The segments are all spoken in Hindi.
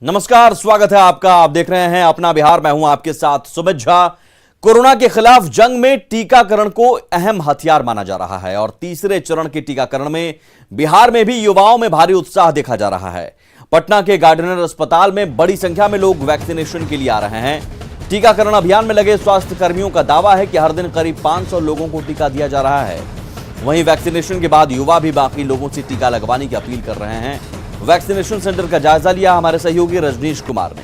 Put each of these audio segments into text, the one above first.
नमस्कार, स्वागत है आपका। आप देख रहे हैं अपना बिहार। मैं हूं आपके साथ सुमित झा। कोरोना के खिलाफ जंग में टीकाकरण को अहम हथियार माना जा रहा है और तीसरे चरण के टीकाकरण में बिहार में भी युवाओं में भारी उत्साह देखा जा रहा है। पटना के गार्डिनर अस्पताल में बड़ी संख्या में लोग वैक्सीनेशन के लिए आ रहे हैं। टीकाकरण अभियान में लगे स्वास्थ्य कर्मियों का दावा है कि हर दिन करीब 500 लोगों को टीका दिया जा रहा है। वहीं वैक्सीनेशन के बाद युवा भी बाकी लोगों से टीका लगवाने की अपील कर रहे हैं। वैक्सीनेशन सेंटर का जायजा लिया हमारे सहयोगी रजनीश कुमार ने।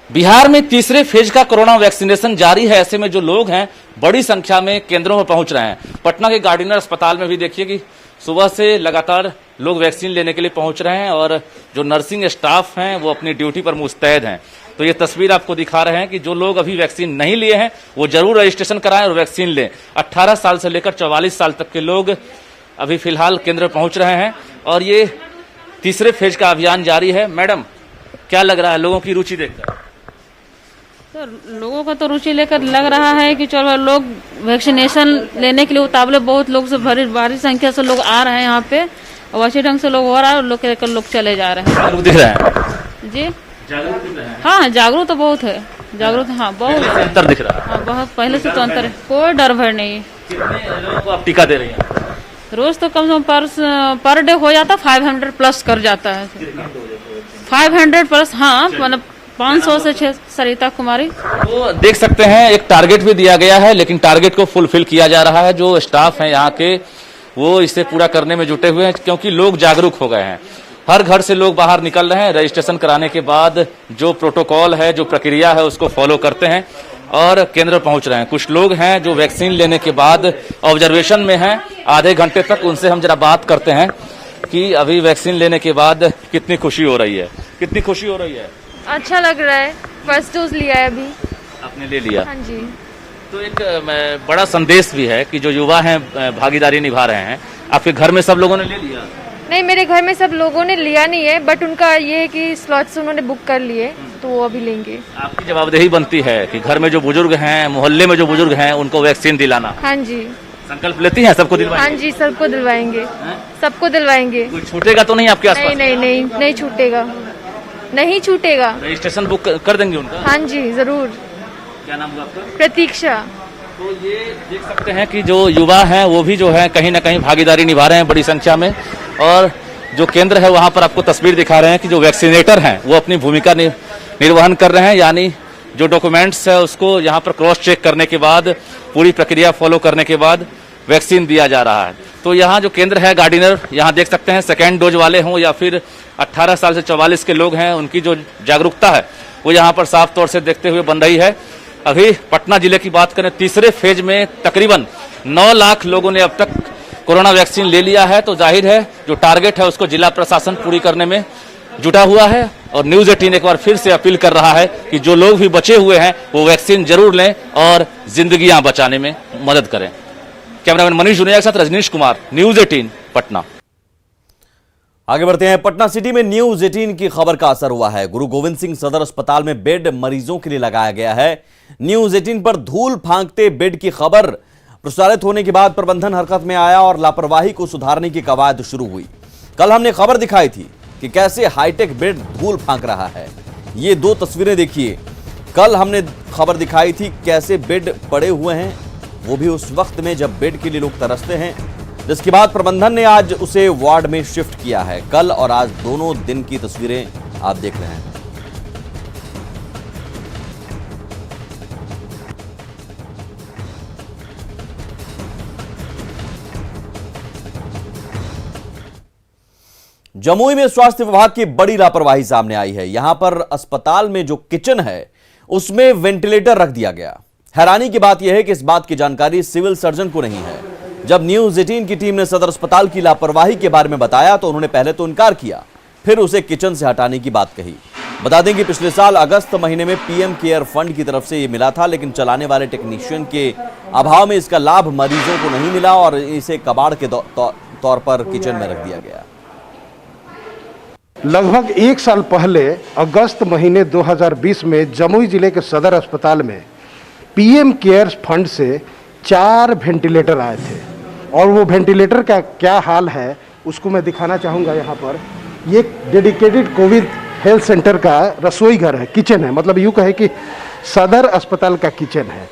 बिहार में तीसरे फेज का कोरोना वैक्सीनेशन जारी है। ऐसे में जो लोग हैं बड़ी संख्या में केंद्रों में पहुंच रहे हैं। पटना के गार्डिनर अस्पताल में भी देखिए कि सुबह से लगातार लोग वैक्सीन लेने के लिए पहुंच रहे हैं और जो नर्सिंग स्टाफ हैं वो अपनी ड्यूटी पर मुस्तैद हैं। तो ये तस्वीर आपको दिखा रहे हैं कि जो लोग अभी वैक्सीन नहीं लिए हैं वो जरूर रजिस्ट्रेशन कराएं और वैक्सीन लें। 18 साल से लेकर 44 साल तक के लोग अभी फिलहाल केंद्र पहुंच रहे हैं और ये तीसरे फेज का अभियान जारी है। मैडम, क्या लग रहा है लोगों की रुचि देखकर? तो लोगों का तो रुचि लेकर लग रहा है कि चलो लोग वैक्सीनेशन लेने के लिए उतावले, बहुत लोग से भारी संख्या से लोग आ रहे हैं यहाँ पे और अच्छे ढंग से लोग हो रहा है और लोग लेकर लोग चले जा रहे हैं। जागरूक दिख रहे हैं जी, जागरूक दिख रहे हैं। हाँ जागरूक तो बहुत है, जागरूक हाँ बहुत अंतर दिख रहा है। हाँ, बहुत पहले से तो अंतर है, कोई डर भर नहीं। कितने लोगों को आप टीका दे रही हैं? रोज तो कम से कम पर डे हो जाता, 500 प्लस कर जाता है। 500 प्लस, हाँ मतलब 500 से 600। सरिता कुमारी। तो देख सकते हैं एक टारगेट भी दिया गया है, लेकिन टारगेट को फुलफिल किया जा रहा है। जो स्टाफ है यहाँ के वो इसे पूरा करने में जुटे हुए हैं क्योंकि लोग जागरूक हो गए हैं। हर घर से लोग बाहर निकल रहे हैं। रजिस्ट्रेशन कराने के बाद जो प्रोटोकॉल है, जो प्रक्रिया है उसको फॉलो करते हैं और केंद्र पहुंच रहे हैं। कुछ लोग हैं जो वैक्सीन लेने के बाद ऑब्जर्वेशन में हैं आधे घंटे तक। उनसे हम जरा बात करते हैं कि अभी वैक्सीन लेने के बाद कितनी खुशी हो रही है। कितनी खुशी हो रही है? अच्छा लग रहा है, फर्स्ट डोज लिया है अभी। आपने ले लिया? हाँ जी। तो एक बड़ा संदेश भी है कि जो युवा हैं भागीदारी निभा रहे हैं। आपके घर में सब लोगों ने ले लिया? नहीं, मेरे घर में सब लोगों ने लिया नहीं है, बट उनका ये है कि स्लॉट्स उन्होंने बुक कर लिए तो वो अभी लेंगे। आपकी जवाबदेही बनती है कि घर में जो बुजुर्ग हैं, मोहल्ले में जो बुजुर्ग हैं उनको वैक्सीन दिलाना। हाँ जी। संकल्प लेती हैं सबको दिलवाएंगे? हाँ जी, सबको दिलवाएंगे, सबको दिलवाएंगे। कोई छूटेगा तो नहीं आपके आसपास? नहीं नहीं नहीं, नहीं छूटेगा, नहीं छूटेगा। रजिस्ट्रेशन बुक कर देंगे उनका? हाँ जी जरूर। क्या नाम हुआ आपका? प्रतीक्षा। तो ये देख सकते हैं कि जो युवा हैं वो भी जो है कहीं ना कहीं भागीदारी निभा रहे हैं बड़ी संख्या में। और जो केंद्र है वहां पर आपको तस्वीर दिखा रहे हैं कि जो वैक्सीनेटर हैं वो अपनी भूमिका निर्वहन कर रहे हैं। यानी जो डॉक्यूमेंट्स है उसको यहाँ पर क्रॉस चेक करने के बाद, पूरी प्रक्रिया फॉलो करने के बाद वैक्सीन दिया जा रहा है। तो यहाँ जो केंद्र है गार्डिनर, यहाँ देख सकते हैं सेकेंड डोज वाले हों या फिर 18 साल से 44 के लोग हैं, उनकी जो जागरूकता है वो यहाँ पर साफ तौर से देखते हुए बन रही है। अभी पटना जिले की बात करें, तीसरे फेज में तकरीबन 9 लाख लोगों ने अब तक कोरोना वैक्सीन ले लिया है। तो जाहिर है जो टारगेट है उसको जिला प्रशासन पूरी करने में जुटा हुआ है। और न्यूज 18 एक बार फिर से अपील कर रहा है कि जो लोग भी बचे हुए हैं वो वैक्सीन जरूर लें और जिंदगियां बचाने में मदद करें। कैमरामैन मनीष जुनेजा के साथ रजनीश कुमार, न्यूज 18 पटना। आगे बढ़ते हैं। पटना सिटी में न्यूज 18 की खबर का असर हुआ है। गुरु गोविंद सिंह सदर अस्पताल में बेड मरीजों के लिए लगाया गया है। न्यूज 18 पर धूल फांकते बेड की खबर प्रसारित होने के बाद प्रबंधन हरकत में आया और लापरवाही को सुधारने की कवायद शुरू हुई। कल हमने खबर दिखाई थी कि कैसे हाईटेक बेड धूल फांक रहा है। ये 2 तस्वीरें देखिए। कल हमने खबर दिखाई थी कैसे बेड पड़े हुए हैं, वो भी उस वक्त में जब बेड के लिए लोग तरसते हैं, जिसके बाद प्रबंधन ने आज उसे वार्ड में शिफ्ट किया है। कल और आज दोनों दिन की तस्वीरें आप देख रहे हैं। जमुई में स्वास्थ्य विभाग की बड़ी लापरवाही सामने आई है। यहां पर अस्पताल में जो किचन है उसमें वेंटिलेटर रख दिया गया। हैरानी की बात यह है कि इस बात की जानकारी सिविल सर्जन को नहीं है। जब न्यूज 18 की टीम ने सदर अस्पताल की लापरवाही के बारे में बताया तो उन्होंने पहले तो इनकार किया, फिर उसे किचन से हटाने की बात कही। बता दें कि पिछले साल अगस्त महीने में पीएम केयर फंड की तरफ से यह मिला था, लेकिन चलाने वाले टेक्नीशियन के अभाव में इसका लाभ मरीजों को नहीं मिला और इसे कबाड़ के तौर पर किचन में रख दिया गया। लगभग 1 साल पहले अगस्त महीने 2020 में जमुई जिले के सदर अस्पताल में पीएम केयर्स फंड से 4 वेंटिलेटर आए थे और वो वेंटिलेटर का क्या हाल है उसको मैं दिखाना चाहूँगा यहाँ पर। ये डेडिकेटेड कोविड हेल्थ सेंटर का रसोई घर है, किचन है, मतलब यूँ कहे कि सदर अस्पताल का किचन है।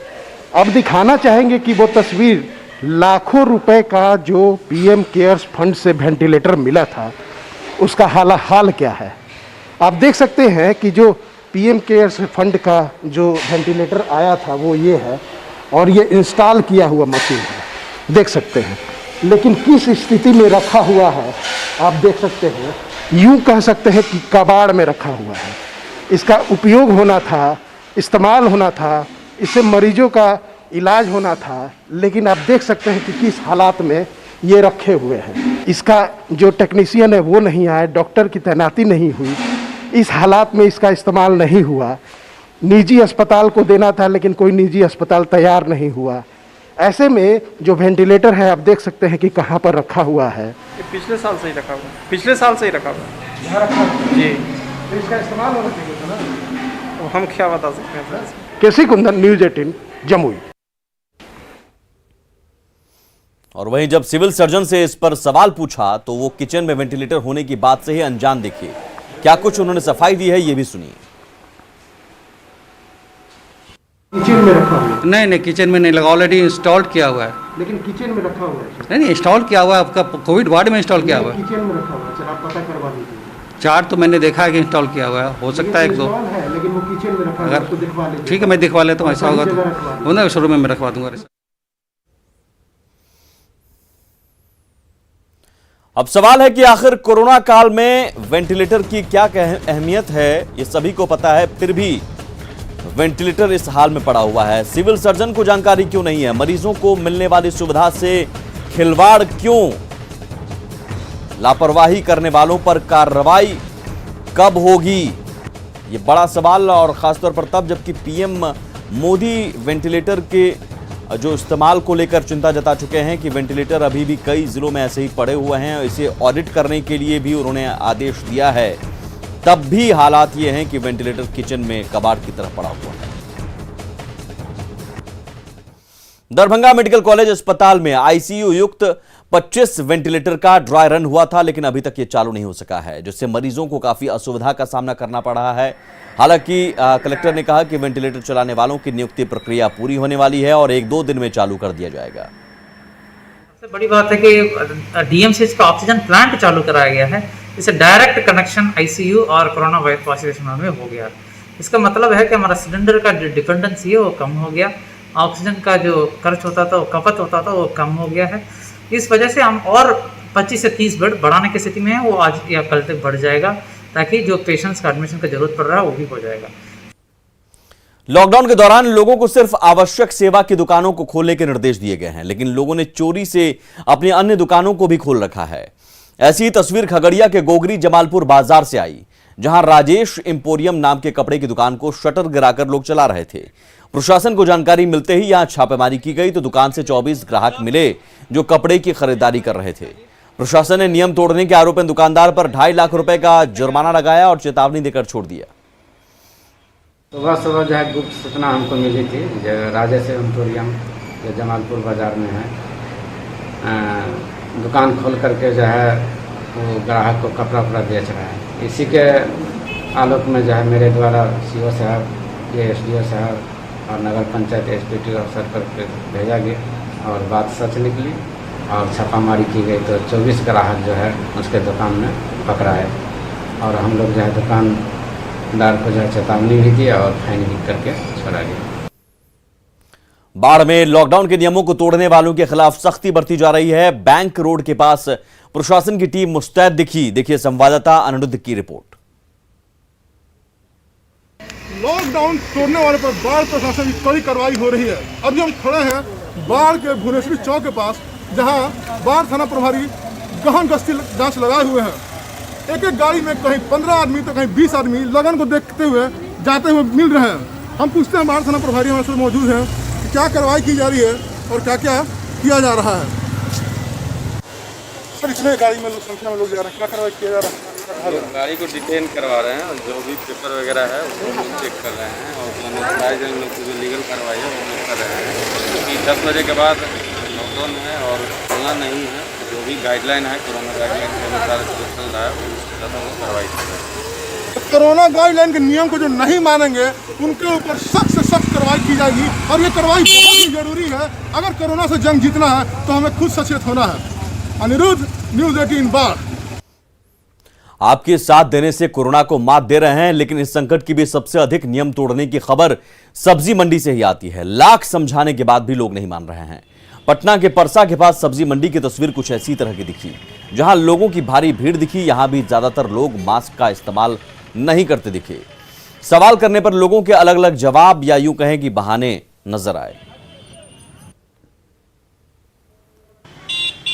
अब दिखाना चाहेंगे कि वो तस्वीर लाखों रुपए का जो पीएम केयर्स फंड से वेंटिलेटर मिला था उसका हाल क्या है। आप देख सकते हैं कि जो पीएम केयर्स फंड का जो वेंटिलेटर आया था वो ये है और ये इंस्टॉल किया हुआ मशीन है, देख सकते हैं। लेकिन किस स्थिति में रखा हुआ है आप देख सकते हैं, यूं कह सकते हैं कि कबाड़ में रखा हुआ है। इसका उपयोग होना था, इस्तेमाल होना था, इससे मरीजों का इलाज होना था, लेकिन आप देख सकते हैं कि किस हालात में ये रखे हुए हैं। इसका जो टेक्नीशियन है वो नहीं आए, डॉक्टर की तैनाती नहीं हुई, इस हालात में इसका इस्तेमाल नहीं हुआ। निजी अस्पताल को देना था लेकिन कोई निजी अस्पताल तैयार नहीं हुआ। ऐसे में जो वेंटिलेटर है आप देख सकते हैं कि कहाँ पर रखा हुआ है। ये पिछले साल से ही रखा हुआ है, पिछले साल से ही रखा हुआ है। यहाँ रखा हुआ है। जी, तो इसका इस्तेमाल होना चाहिए था ना। तो हम क्या बता सकते हैं सर। केसी कुंदन, न्यूज़ 18 जमुई। और वहीं जब सिविल सर्जन से इस पर सवाल पूछा तो वो किचन में वेंटिलेटर होने की बात से ही अनजान दिखे। क्या कुछ उन्होंने सफाई दी है ये भी सुनिए। किचन में रखा हुआ है। नहीं किचन में नहीं लगा, ऑलरेडी इंस्टॉल किया हुआ है। लेकिन किचन में रखा हुआ है। नहीं इंस्टॉल किया हुआ है, आपका कोविड वार्ड में इंस्टॉल किया हुआ है। किचन में रखा हुआ है, चल आप पता करवा लीजिए। 4 तो मैंने देखा है कि इंस्टॉल किया हुआ है, हो सकता है 1-2 है, लेकिन वो किचन में रखा हुआ है, तो दिखवा लीजिए। ठीक है, मैं दिखवा लेता हूँ। ऐसा होगा तो वो ना शुरू में मैं रखवा दूंगा। अब सवाल है कि आखिर कोरोना काल में वेंटिलेटर की क्या अहमियत है, ये सभी को पता है, फिर भी वेंटिलेटर इस हाल में पड़ा हुआ है। सिविल सर्जन को जानकारी क्यों नहीं है? मरीजों को मिलने वाली सुविधा से खिलवाड़ क्यों? लापरवाही करने वालों पर कार्रवाई कब होगी? ये बड़ा सवाल, और खासतौर पर तब जबकि पीएम मोदी वेंटिलेटर के जो इस्तेमाल को लेकर चिंता जता चुके हैं कि वेंटिलेटर अभी भी कई जिलों में ऐसे ही पड़े हुए हैं। इसे ऑडिट करने के लिए भी उन्होंने आदेश दिया है। तब भी हालात ये हैं कि वेंटिलेटर किचन में कबाड़ की तरह पड़ा हुआ है। दरभंगा मेडिकल कॉलेज अस्पताल में आईसीयू युक्त 25 वेंटिलेटर का ड्राई रन हुआ था, लेकिन अभी तक ये चालू नहीं हो सका है, जिससे मरीजों को काफी असुविधा का सामना करना पड़ रहा है। हालांकि कलेक्टर ने कहा कि वेंटिलेटर चलाने वालों की नियुक्ति प्रक्रिया पूरी होने वाली है और 1-2 दिन में चालू कर दिया जाएगा। सबसे बड़ी बात है कि डीएमसीएच का ऑक्सीजन प्लांट चालू कराया गया है। इससे डायरेक्ट कनेक्शन आईसीयू और कोरोना वायरस वाशिंग में हो गया। इसका मतलब है कि हमारा सिलेंडर का जो डिपेंडेंसी है वो कम हो गया, ऑक्सीजन का जो खर्च होता था, वो खपत होता था, वो कम हो गया है। इस वजह से हम और 25 से 30 बेड बढ़ाने की स्थिति में है, वो आज या कल तक बढ़ जाएगा, ताकि जो पेशेंट्स का एडमिशन का जरूरत पड़ रहा है वो भी हो जाएगा। लॉकडाउन के दौरान लोगों को सिर्फ आवश्यक सेवा की दुकानों को खोलने के निर्देश दिए गए हैं, लेकिन लोगों ने चोरी से अपनी अन्य दुकानों को भी खोल रखा है। ऐसी तस्वीर खगड़िया के गोगरी जमालपुर बाजार से आई, जहां राजेश एम्पोरियम नाम के कपड़े की दुकान को शटर गिराकर लोग चला रहे थे। प्रशासन को जानकारी मिलते ही यहां छापेमारी की गई तो दुकान से 24 ग्राहक मिले जो कपड़े की खरीदारी कर रहे थे। प्रशासन ने नियम तोड़ने के आरोप में दुकानदार पर 2.5 लाख रुपए का जुर्माना लगाया और चेतावनी देकर छोड़ दिया। सुबह जो है गुप्त सूचना हमको मिली थी, जो राजेश एम्पोरियम जो जमालपुर बाजार में है, दुकान खोल करके जो है वो ग्राहक को कपड़ा बेच रहा है। इसी के आलोक में जो है मेरे द्वारा सीओ साहब, एसडीओ साहब और नगर पंचायत एसपीटी अफसर पर भेजा गया और बात सच निकली और छापामारी की गई तो 24 ग्राहक जो है उसके दुकान में पकड़ा है और हम लोग जो है दुकानदार को जो है चेतावनी भी दी और फाइन भी करके छोड़ा गया। बाढ़ में लॉकडाउन के नियमों को तोड़ने वालों के खिलाफ सख्ती बरती जा रही है। बैंक रोड के पास प्रशासन की टीम मुस्तैद दिखी। देखिए संवाददाता अनिरुद्ध की रिपोर्ट। लॉकडाउन तोड़ने वाले पर बाढ़ प्रशासन की कड़ी कार्रवाई हो रही है। अभी हम खड़े हैं बाढ़ के भुवनेश्वरी चौक के पास, जहां बाढ़ थाना प्रभारी गहन गश्ती जांच लगाए हुए हैं। एक एक गाड़ी में कहीं 15 आदमी तो कहीं 20 आदमी लगन को देखते हुए जाते हुए मिल रहे हैं। हम पूछते हैं बाढ़ थाना प्रभारी हमारे साथ मौजूद हैं कि क्या कार्रवाई की जा रही है और क्या क्या किया जा रहा है। सर, इसमें गाड़ी में संख्या में लोग जा रहे हैं, क्या कार्रवाई किया जा रहा है? गाड़ी को डिटेन करवा रहे हैं और जो भी पेपर वगैरह है उसको लोग चेक कर रहे हैं और जो नोटिफाइज लोग की जो लीगल कार्रवाई है वो लोग कर रहे हैं। क्योंकि 10 बजे के बाद लॉकडाउन है और चलना नहीं है, जो भी गाइडलाइन है कोरोना गाइडलाइन के अनुसार जो चल रहा है उसके तहत हम लोग कार्रवाई कर रहे हैं। कोरोना गाइडलाइन के नियम को जो नहीं मानेंगे उनके ऊपर सख्त से सख्त कार्रवाई की जाएगी और ये कार्रवाई बहुत ही जरूरी है। अगर कोरोना से जंग जीतना है तो हमें खुद सचेत होना है। अनिरुद्ध, न्यूज़ 18 बाढ़। आपके साथ देने से कोरोना को मात दे रहे हैं, लेकिन इस संकट की भी सबसे अधिक नियम तोड़ने की खबर सब्जी मंडी से ही आती है। लाख समझाने के बाद भी लोग नहीं मान रहे हैं। पटना के परसा के पास सब्जी मंडी की तस्वीर कुछ ऐसी तरह की दिखी। जहां लोगों की भारी भीड़ दिखी, यहां भी ज्यादातर लोग मास्क का इस्तेमाल नहीं करते दिखे। सवाल करने पर लोगों के अलग अलग जवाब या यूं कहें कि बहाने नजर आए।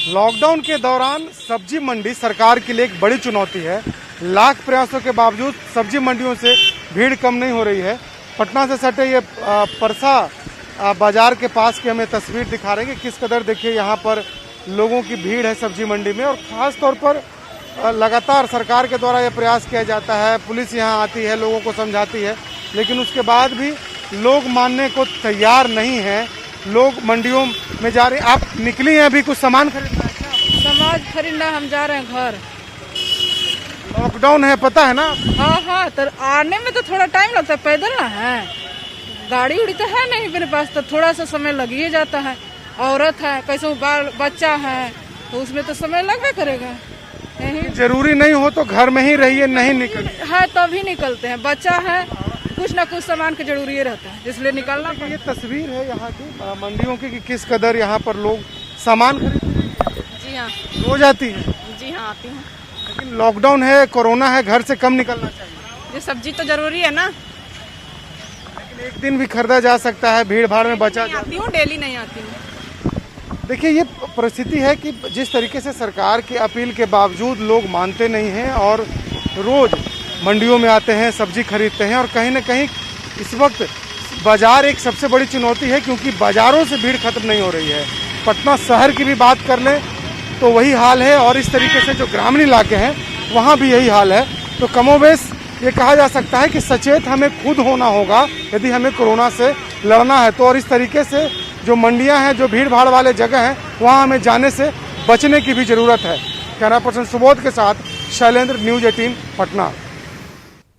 लॉकडाउन के दौरान सब्जी मंडी सरकार के लिए एक बड़ी चुनौती है। लाख प्रयासों के बावजूद सब्जी मंडियों से भीड़ कम नहीं हो रही है। पटना से सटे ये परसा बाजार के पास की हमें तस्वीर दिखा रहे हैं कि किस कदर देखिए यहाँ पर लोगों की भीड़ है सब्जी मंडी में। और ख़ास तौर पर लगातार सरकार के द्वारा यह प्रयास किया जाता है, पुलिस यहाँ आती है, लोगों को समझाती है, लेकिन उसके बाद भी लोग मानने को तैयार नहीं हैं। लोग मंडियों में जा रहे हैं। आप निकली हैं अभी कुछ सामान खरीदना है क्या? सामान खरीदना हम जा रहे हैं घर। लॉकडाउन है पता है ना? हाँ, तो आने में तो थोड़ा टाइम लगता है, पैदल ना है, गाड़ी उड़ी तो है नहीं मेरे पास, तो थोड़ा सा समय लग ही जाता है। औरत है, कैसे बाल बच्चा है, तो उसमें तो समय लगना करेगा। जरूरी नहीं हो तो घर में ही रहिए, नहीं निकलिए। है तभी निकलते हैं, बच्चा है, कुछ ना कुछ सामान की जरूरी रहता है, इसलिए निकलना। ये तस्वीर है यहाँ की मंडियों की कि किस कदर यहाँ पर लोग सामान खरीदते हैं। जी हाँ, रोज आती है? जी हाँ, आती हूँ। लेकिन लॉकडाउन है, कोरोना है, घर से कम निकलना चाहिए। ये सब्जी तो जरूरी है ना। लेकिन एक दिन भी खरीदा जा सकता है, भीड़ भाड़ में बचा जा। आती हूँ, डेली नहीं आती हूँ। देखिए ये परिस्थिति है कि जिस तरीके से सरकार की अपील के बावजूद लोग मानते नहीं हैं और रोज मंडियों में आते हैं, सब्जी खरीदते हैं। और कहीं ना कहीं इस वक्त बाजार एक सबसे बड़ी चुनौती है, क्योंकि बाजारों से भीड़ खत्म नहीं हो रही है। पटना शहर की भी बात कर लें तो वही हाल है, और इस तरीके से जो ग्रामीण इलाके हैं वहाँ भी यही हाल है। तो कमोबेश ये कहा जा सकता है कि सचेत हमें खुद होना होगा यदि हमें कोरोना से लड़ना है तो। और इस तरीके से जो मंडियां हैं, जो भीड़ भाड़ वाले जगह हैं, वहां हमें जाने से बचने की भी जरूरत है। कैमरा पर्सन सुबोध के साथ शैलेंद्र, न्यूज़ 18 पटना।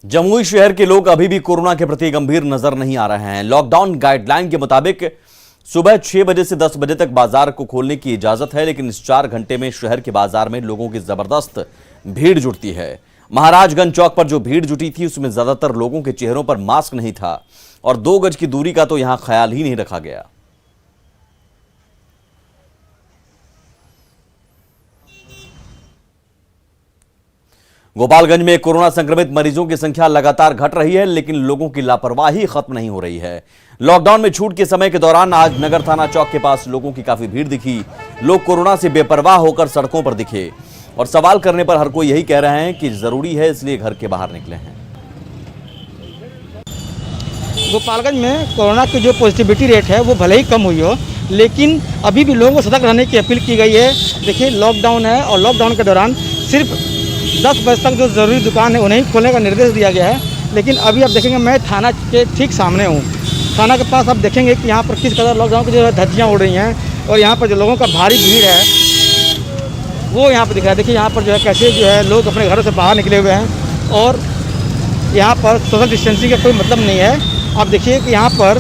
जमुई शहर के लोग अभी भी कोरोना के प्रति गंभीर नजर नहीं आ रहे हैं। लॉकडाउन गाइडलाइन के मुताबिक सुबह 6 बजे से 10 बजे तक बाजार को खोलने की इजाजत है, लेकिन इस 4 घंटे में शहर के बाजार में लोगों की जबरदस्त भीड़ जुटती है। महाराजगंज चौक पर जो भीड़ जुटी थी उसमें ज्यादातर लोगों के चेहरों पर मास्क नहीं था और 2 गज की दूरी का तो यहां ख्याल ही नहीं रखा गया। गोपालगंज में कोरोना संक्रमित मरीजों की संख्या लगातार घट रही है, लेकिन लोगों की लापरवाही खत्म नहीं हो रही है। लॉकडाउन में छूट के समय के दौरान आज नगर थाना चौक के पास लोगों की काफी भीड़ दिखी। लोग कोरोना से बेपरवाह होकर सड़कों पर दिखे और सवाल करने पर हर कोई यही कह रहे हैं कि जरूरी है, इसलिए घर के बाहर निकले हैं। गोपालगंज में कोरोना की जो पॉजिटिविटी रेट है वो भले ही कम हुई हो, लेकिन अभी भी लोगों को सतर्क रहने की अपील की गई है। देखिए लॉकडाउन है और लॉकडाउन के दौरान सिर्फ 10 बजे तक जो ज़रूरी दुकान है उन्हें खोलने का निर्देश दिया गया है। लेकिन अभी आप देखेंगे मैं थाना के ठीक सामने हूँ। थाना के पास आप देखेंगे कि यहाँ पर किस कदर लॉकडाउन की जो है धज्जियाँ उड़ रही हैं और यहाँ पर जो लोगों का भारी भीड़ है वो यहाँ पर दिख रहा है। देखिए यहाँ पर जो है कैसे जो है लोग अपने घरों से बाहर निकले हुए हैं और यहाँ पर सोशल डिस्टेंसिंग का कोई मतलब नहीं है। आप देखिए कि यहाँ पर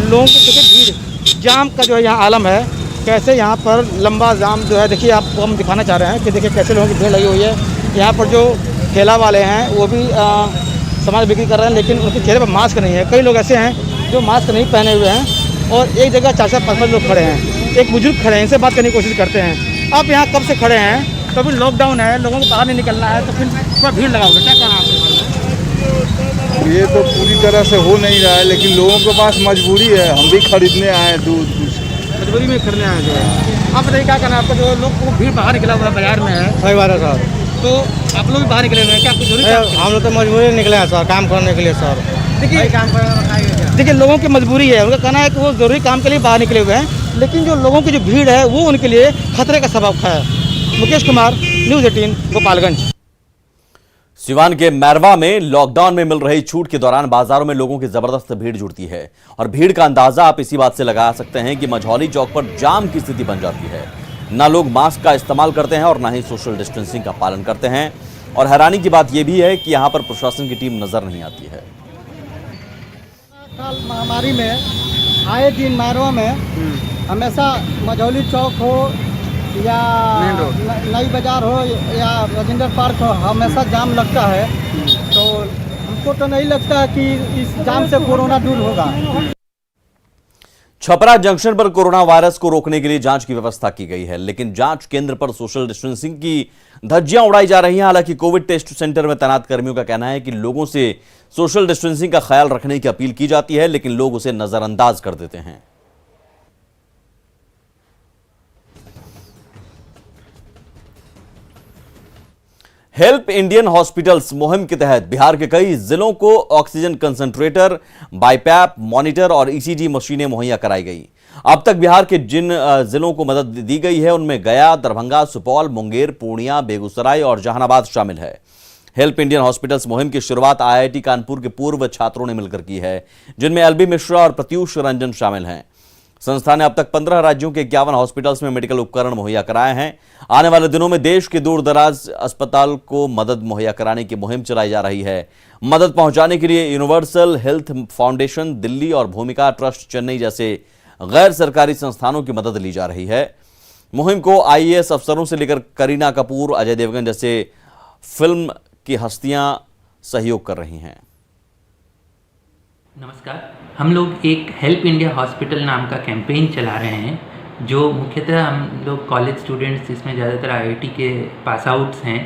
लोगों की देखिए भीड़, जाम का जो है यहाँ आलम है। कैसे यहाँ पर लंबा जाम जो है देखिए आपको हम दिखाना चाह रहे हैं कि देखिए कैसे लोगों की भीड़ लगी हुई है। यहाँ पर जो ठेला वाले हैं वो भी सामान बिक्री कर रहे हैं, लेकिन उनके चेहरे पर मास्क नहीं है। कई लोग ऐसे हैं जो मास्क नहीं पहने हुए हैं और एक जगह 4-5 लोग खड़े हैं। एक बुजुर्ग खड़े हैं, इनसे बात करने की कोशिश करते हैं। आप यहाँ कब से खड़े हैं? तो अभी लॉकडाउन है, लोगों को बाहर नहीं निकलना है, तो फिर थोड़ा भीड़ लगा होगा, क्या कहना आपको? ये तो पूरी तरह से हो नहीं रहा है, लेकिन लोगों के पास मजबूरी है। हम भी खरीदने आए हैं, दूध मजबूरी में खरीदने आए हैं। आप बताइए क्या करना है आपको? जो लोग को भीड़ बाहर निकला हुआ बाजार में है। सही बात है सर। तो आप लोग भी बाहर निकले हुए हैं क्या? कुछ हम लोग तो मजबूरी निकले हैं सर, काम करने के लिए सर। देखिए लोगों की मजबूरी है, उनका कहना है कि वो जरूरी काम के लिए बाहर निकले हुए हैं, लेकिन जो लोगों की जो भीड़ है वो उनके लिए खतरे का सबब है। मुकेश कुमार, न्यूज़ 18 गोपालगंज। सिवान के मैरवा में लॉकडाउन में मिल रही छूट के दौरान बाजारों में लोगों की जबरदस्त भीड़ जुड़ती है और भीड़ का अंदाजा आप इसी बात से लगा सकते हैं कि मझौली चौक पर जाम की स्थिति बन जाती है। ना लोग मास्क का इस्तेमाल करते हैं और ना ही सोशल डिस्टेंसिंग का पालन करते हैं। और हैरानी की बात यह भी है कि यहाँ पर प्रशासन की टीम नजर नहीं आती है। महामारी में आए दिन मैरों में हमेशा मझौली चौक हो या नई बाजार हो या राजेंद्र पार्क हो, हमेशा जाम लगता है। तो हमको तो नहीं लगता कि इस जाम से कोरोना दूर होगा। छपरा जंक्शन पर कोरोना वायरस को रोकने के लिए जांच की व्यवस्था की गई है, लेकिन जांच केंद्र पर सोशल डिस्टेंसिंग की धज्जियां उड़ाई जा रही हैं। हालांकि कोविड टेस्ट सेंटर में तैनात कर्मियों का कहना है कि लोगों से सोशल डिस्टेंसिंग का ख्याल रखने की अपील की जाती है, लेकिन लोग उसे नजरअंदाज कर देते हैं। हेल्प इंडियन हॉस्पिटल्स मुहिम के तहत बिहार के कई जिलों को ऑक्सीजन कंसंट्रेटर, बाईपैप, मॉनिटर और ईसीजी मशीनें मुहैया कराई गई। अब तक बिहार के जिन जिलों को मदद दी गई है उनमें गया, दरभंगा, सुपौल, मुंगेर, पूर्णिया, बेगूसराय और जहानाबाद शामिल है। हेल्प इंडियन हॉस्पिटल्स मुहिम की शुरुआत आईआईटी कानपुर के पूर्व छात्रों ने मिलकर की है, जिनमें एलबी मिश्रा और प्रत्यूष रंजन शामिल हैं। संस्था ने अब तक 15 राज्यों के 51 हॉस्पिटल्स में मेडिकल उपकरण मुहैया कराए हैं। आने वाले दिनों में देश के दूर दराज अस्पताल को मदद मुहैया कराने की मुहिम चलाई जा रही है। मदद पहुंचाने के लिए यूनिवर्सल हेल्थ फाउंडेशन दिल्ली और भूमिका ट्रस्ट चेन्नई जैसे गैर सरकारी संस्थानों की मदद ली जा रही है। मुहिम को आईएएस अफसरों से लेकर करीना कपूर, अजय देवगन जैसे फिल्म की हस्तियां सहयोग कर रही हैं। नमस्कार, हम लोग एक हेल्प इंडिया हॉस्पिटल नाम का कैंपेन चला रहे हैं, जो मुख्यतः हम लोग कॉलेज स्टूडेंट्स, जिसमें ज़्यादातर आईआईटी के पास आउट्स हैं,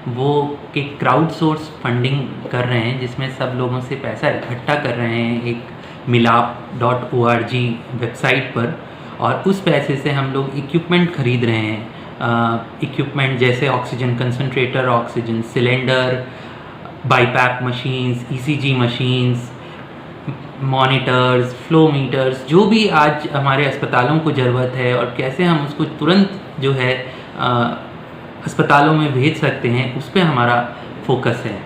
वो के क्राउड सोर्स फंडिंग कर रहे हैं, जिसमें सब लोगों से पैसा इकट्ठा कर रहे हैं एक मिलाप.org वेबसाइट पर। और उस पैसे से हम लोग इक्विपमेंट खरीद रहे हैं। इक्विपमेंट जैसे oxygen concentrator, oxygen cylinder, BiPAP machines, ECG machines, monitors, flow meters, जो भी आज हमारे अस्पतालों को ज़रूरत है और कैसे हम उसको तुरंत जो है अस्पतालों में भेज सकते हैं, उस पर हमारा फोकस है।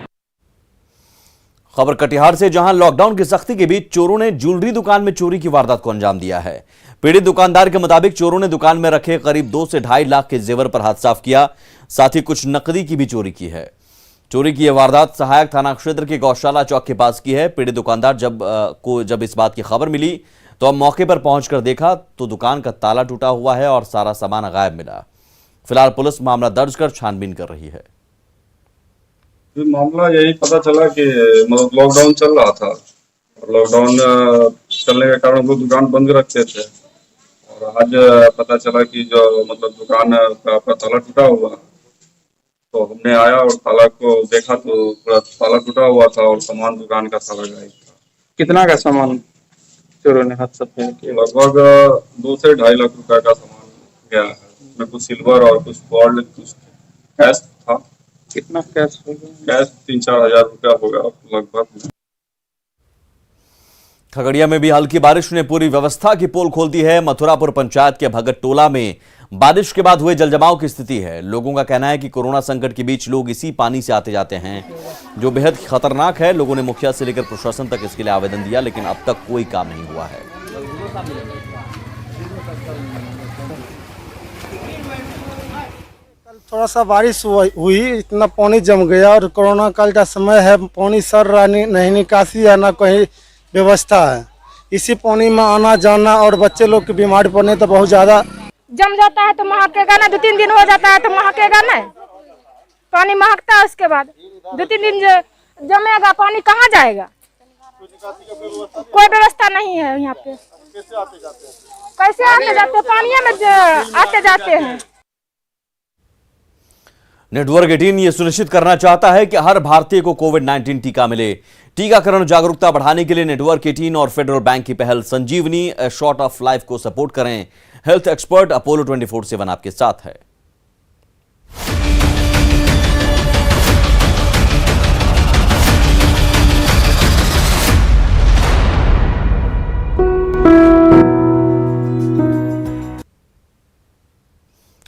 खबर कटिहार से, जहां लॉकडाउन की सख्ती के बीच चोरों ने ज्वेलरी दुकान में चोरी की वारदात को अंजाम दिया है। पीड़ित दुकानदार के मुताबिक चोरों ने दुकान में रखे करीब 2 से ढाई लाख के जेवर पर हाथ साफ किया, साथ ही कुछ नकदी की भी चोरी की है। चोरी की यह वारदात सहायक थाना क्षेत्र के गौशाला चौक के पास की है। पीड़ित दुकानदार जब इस बात की खबर मिली तो अब मौके पर पहुंचकर देखा तो दुकान का ताला टूटा हुआ है और सारा सामान गायब मिला। फिलहाल पुलिस मामला दर्ज कर छानबीन कर रही है। मामला यही पता चला कि मतलब लॉकडाउन चल रहा था, लॉकडाउन चलने के कारण वो दुकान बंद रखते थे, और आज पता चला कि जो मतलब दुकान का ताला टूटा हुआ, तो हमने आया और ताला को देखा तो पूरा ताला टूटा हुआ था और सामान दुकान का सारा गायब था। कितना का सामान चोरों ने हाथ से किया? लगभग 2 से ढाई लाख रुपए का सामान गया है। उसमें कुछ सिल्वर और कुछ गोल्ड, कुछ कैश था। कितना कैश होगा? कैश 3-4 हजार रुपया होगा लगभग। खगड़िया में भी हल्की बारिश ने पूरी व्यवस्था की पोल खोल दी है। मथुरापुर पंचायत के भगत टोला में बारिश के बाद हुए जलजमाव की स्थिति है। लोगों का कहना है कि कोरोना संकट के बीच लोग इसी पानी से आते जाते हैं, जो बेहद खतरनाक है। लोगों ने मुखिया से लेकर प्रशासन तक इसके लिए आवेदन दिया, लेकिन अब तक कोई काम नहीं हुआ है। थोड़ा सा बारिश हुई, इतना पानी जम गया और कोरोना काल का समय है, पानी सर रहा नहीं, निकासी है ना कहीं व्यवस्था है। इसी पानी में आना जाना और बच्चे लोग की बीमारी पड़ने तो बहुत ज्यादा जम जाता है तो महकेगा ना, 2-3 दिन हो जाता है तो महकेगा ना, पानी महकता है। उसके बाद 2-3 दिन जमेगा, पानी कहाँ जाएगा? कोई व्यवस्था नहीं है यहाँ पे। कैसे आते जाते? पानी में आते जाते हैं। नेटवर्क 18 ये सुनिश्चित करना चाहता है कि हर भारतीय को कोविड-19 टीका मिले। टीकाकरण जागरूकता बढ़ाने के लिए नेटवर्क 18 और फेडरल बैंक की पहल संजीवनी शॉट ऑफ लाइफ को सपोर्ट करें। हेल्थ एक्सपर्ट अपोलो 24/7 आपके साथ है।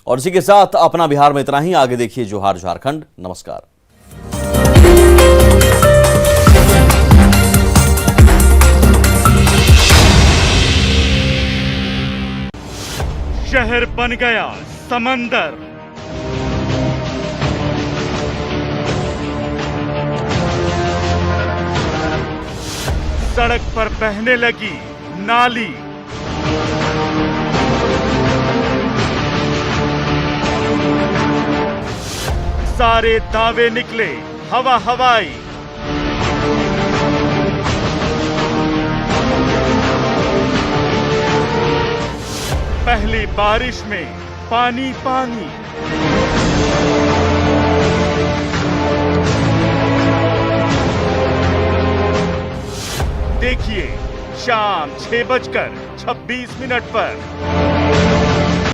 और इसी के साथ अपना बिहार में इतना ही। आगे देखिए जोहार झारखंड। नमस्कार। शहर बन गया समंदर। सड़क पर बहने लगी नाली। सारे दावे निकले हवा हवाई। पहली बारिश में पानी पानी। देखिए शाम 6:26 पर